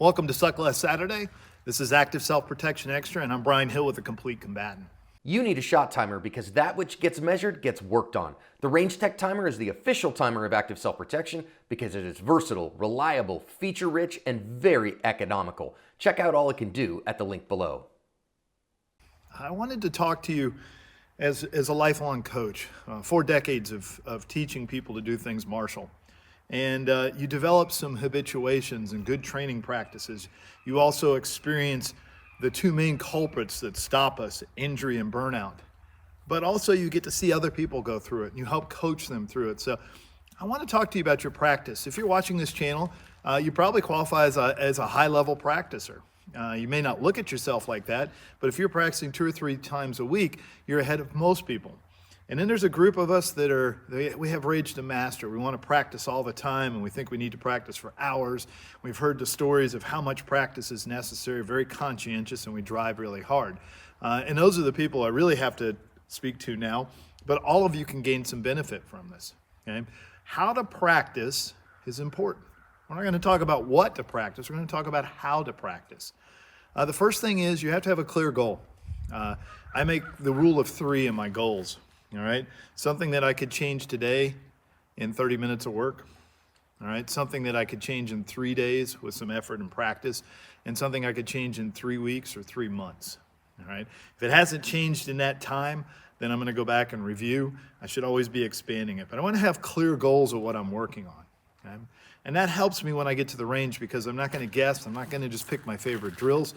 Welcome to Suck Less Saturday. This is Active Self-Protection Extra, and I'm Brian Hill with the Complete Combatant. You need a shot timer because that which gets measured gets worked on. The Range Tech Timer is the official timer of Active Self-Protection because it is versatile, reliable, feature-rich, and very economical. Check out all it can do at the link below. I wanted to talk to you as a lifelong coach, 4 decades of teaching people to do things martial. And you develop some habituations and good training practices. You also experience the 2 main culprits that stop us, injury and burnout. But also you get to see other people go through it and you help coach them through it. So I want to talk to you about your practice. If you're watching this channel, you probably qualify as a high-level practicer. You may not look at yourself like that, but if you're practicing 2 or 3 times a week, you're ahead of most people. And then there's a group of us that we have rage to master. We want to practice all the time, and we think we need to practice for hours. We've heard the stories of how much practice is necessary, very conscientious, and we drive really hard. And those are the people I really have to speak to now, but all of you can gain some benefit from this. Okay? How to practice is important. We're not going to talk about what to practice. We're going to talk about how to practice. The first thing is you have to have a clear goal. I make the rule of 3 in my goals. All right, something that I could change today in 30 minutes of work. All right, something that I could change in 3 days with some effort and practice, and something I could change in 3 weeks or 3 months. All right, if it hasn't changed in that time, then I'm going to go back and review. I should always be expanding it, but I want to have clear goals of what I'm working on. Okay? And that helps me when I get to the range because I'm not going to guess. I'm not going to just pick my favorite drills.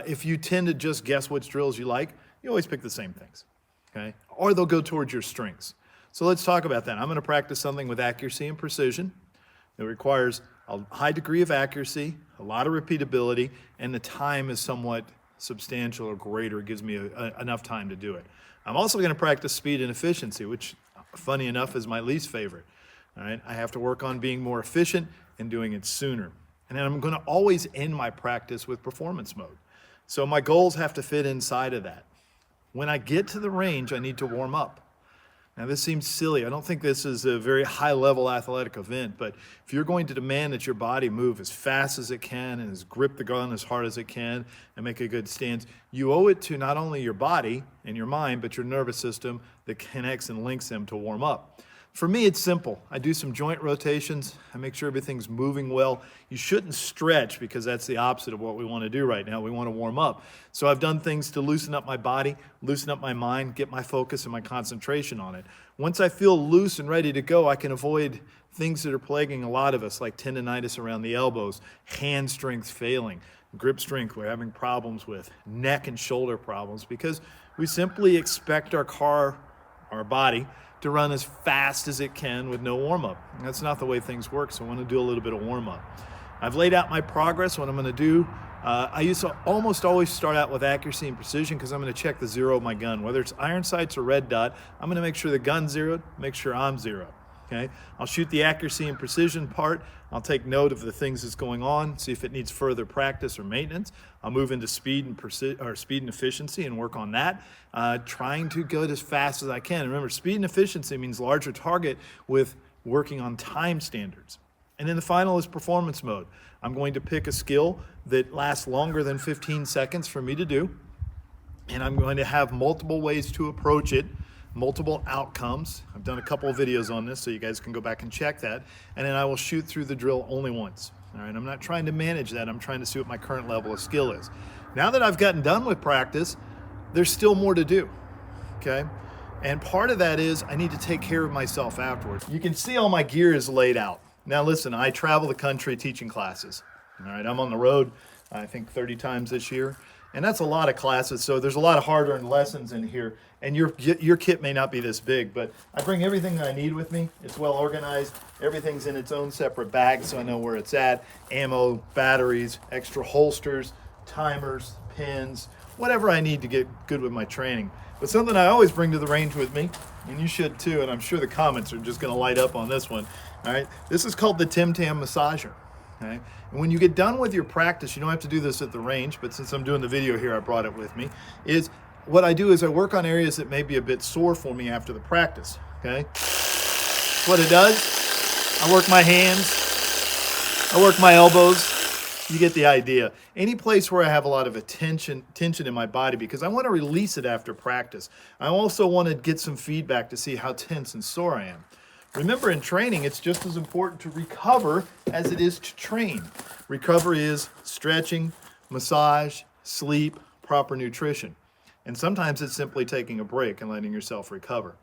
If you tend to just guess which drills you like, you always pick the same things. Okay? Or they'll go towards your strengths. So let's talk about that. I'm going to practice something with accuracy and precision that requires a high degree of accuracy, a lot of repeatability, and the time is somewhat substantial or greater. It gives me enough time to do it. I'm also going to practice speed and efficiency, which, funny enough, is my least favorite. All right? I have to work on being more efficient and doing it sooner. And then I'm going to always end my practice with performance mode. So my goals have to fit inside of that. When I get to the range, I need to warm up. Now, this seems silly. I don't think this is a very high-level athletic event, but if you're going to demand that your body move as fast as it can and grip the gun as hard as it can and make a good stance, you owe it to not only your body and your mind, but your nervous system that connects and links them to warm up. For me, it's simple. I do some joint rotations. I make sure everything's moving well. You shouldn't stretch because that's the opposite of what we want to do right now. We want to warm up. So I've done things to loosen up my body, loosen up my mind, get my focus and my concentration on it. Once I feel loose and ready to go, I can avoid things that are plaguing a lot of us, like tendonitis around the elbows, hand strength failing, grip strength we're having problems with, neck and shoulder problems, because we simply expect our body, to run as fast as it can with no warm-up. That's not the way things work, so I want to do a little bit of warm-up. I've laid out my progress, what I'm going to do. I used to almost always start out with accuracy and precision because I'm going to check the zero of my gun. Whether it's iron sights or red dot, I'm going to make sure the gun's zeroed, make sure I'm zeroed. Okay? I'll shoot the accuracy and precision part. I'll take note of the things that's going on, see if it needs further practice or maintenance. I'll move into speed and efficiency and work on that, trying to go as fast as I can. Remember, speed and efficiency means larger target with working on time standards. And then the final is performance mode. I'm going to pick a skill that lasts longer than 15 seconds for me to do, and I'm going to have multiple ways to approach it, multiple outcomes. I've done a couple of videos on this, so you guys can go back and check that. And then I will shoot through the drill only once. All right, I'm not trying to manage that. I'm trying to see what my current level of skill is. Now that I've gotten done with practice, there's still more to do, okay? And part of that is I need to take care of myself afterwards. You can see all my gear is laid out. Now listen, I travel the country teaching classes. All right, I'm on the road, I think 30 times this year. And that's a lot of classes, so there's a lot of hard-earned lessons in here. And your kit may not be this big, but I bring everything that I need with me. It's well organized. Everything's in its own separate bag, so I know where it's at. Ammo, batteries, extra holsters, timers, pins, whatever I need to get good with my training. But something I always bring to the range with me, and you should too, and I'm sure the comments are just going to light up on this one. All right, this is called the Tim Tam Massager. Okay? And when you get done with your practice, you don't have to do this at the range, but since I'm doing the video here, I brought it with me, is what I do is I work on areas that may be a bit sore for me after the practice, okay? What it does, I work my hands, I work my elbows, You get the idea. Any place where I have a lot of tension in my body because I want to release it after practice. I also want to get some feedback to see how tense and sore I am. Remember, in training, it's just as important to recover as it is to train. Recovery is stretching, massage, sleep, proper nutrition. And sometimes it's simply taking a break and letting yourself recover.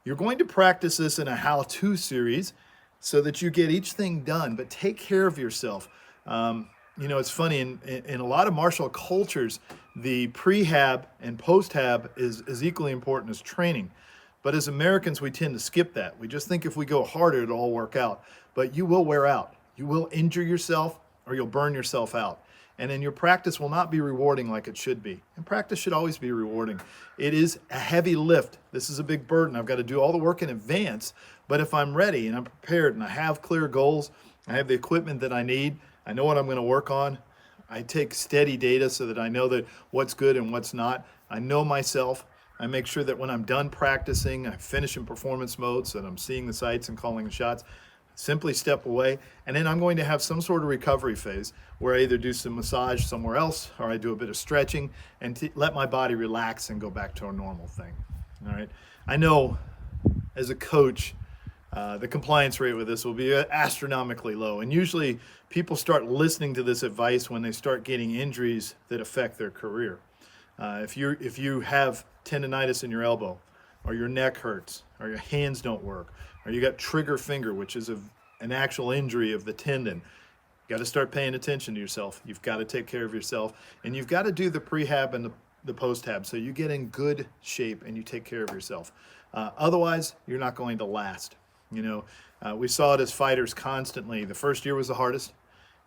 You're going to practice this in a how-to series so that you get each thing done, but take care of yourself. It's funny, in a lot of martial cultures, the prehab and post-hab is equally important as training. But as Americans, we tend to skip that. We just think if we go harder, it'll all work out. But you will wear out. You will injure yourself or you'll burn yourself out. And then your practice will not be rewarding like it should be. And practice should always be rewarding. It is a heavy lift. This is a big burden. I've got to do all the work in advance. But if I'm ready and I'm prepared and I have clear goals, I have the equipment that I need, I know what I'm going to work on, I take steady data so that I know that what's good and what's not. I know myself. I make sure that when I'm done practicing, I finish in performance mode so that I'm seeing the sights and calling the shots. Simply step away, and then I'm going to have some sort of recovery phase where I either do some massage somewhere else or I do a bit of stretching and let my body relax and go back to a normal thing. All right. I know as a coach, the compliance rate with this will be astronomically low. And usually people start listening to this advice when they start getting injuries that affect their career. If you have tendonitis in your elbow, or your neck hurts, or your hands don't work, or you got trigger finger, which is an actual injury of the tendon, you got to start paying attention to yourself. You've got to take care of yourself, and you've got to do the prehab and the post-hab so you get in good shape and you take care of yourself. Otherwise, you're not going to last. We saw it as fighters constantly. The first year was the hardest.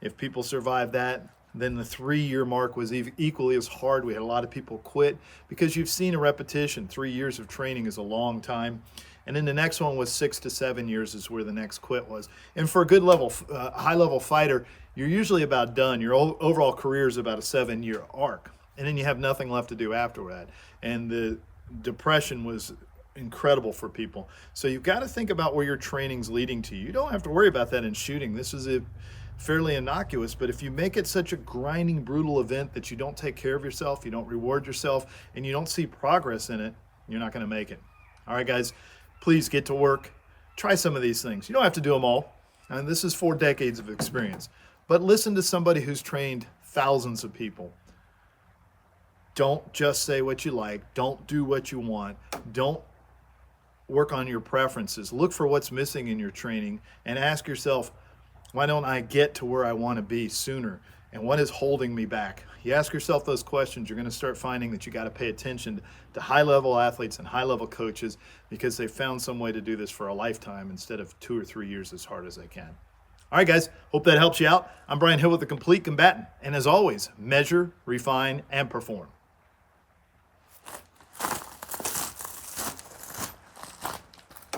If people survived that, then the 3-year mark was equally as hard. We had a lot of people quit because you've seen a repetition. 3 years of training is a long time. And then the next one was 6 to 7 years is where the next quit was. And for a good level, high-level fighter, you're usually about done. Your overall career is about a 7-year arc. And then you have nothing left to do after that. And the depression was incredible for people. So you've got to think about where your training's leading to. You don't have to worry about that in shooting. This is fairly innocuous, but if you make it such a grinding, brutal event that you don't take care of yourself, you don't reward yourself, and you don't see progress in it, you're not going to make it. All right, guys, please get to work. Try some of these things. You don't have to do them all. And this is 4 decades of experience. But listen to somebody who's trained thousands of people. Don't just say what you like. Don't do what you want. Don't work on your preferences. Look for what's missing in your training and ask yourself, why don't I get to where I want to be sooner? And what is holding me back? You ask yourself those questions, you're going to start finding that you got to pay attention to high-level athletes and high-level coaches because they found some way to do this for a lifetime instead of 2 or 3 years as hard as they can. All right, guys, hope that helps you out. I'm Brian Hill with The Complete Combatant. And as always, measure, refine, and perform.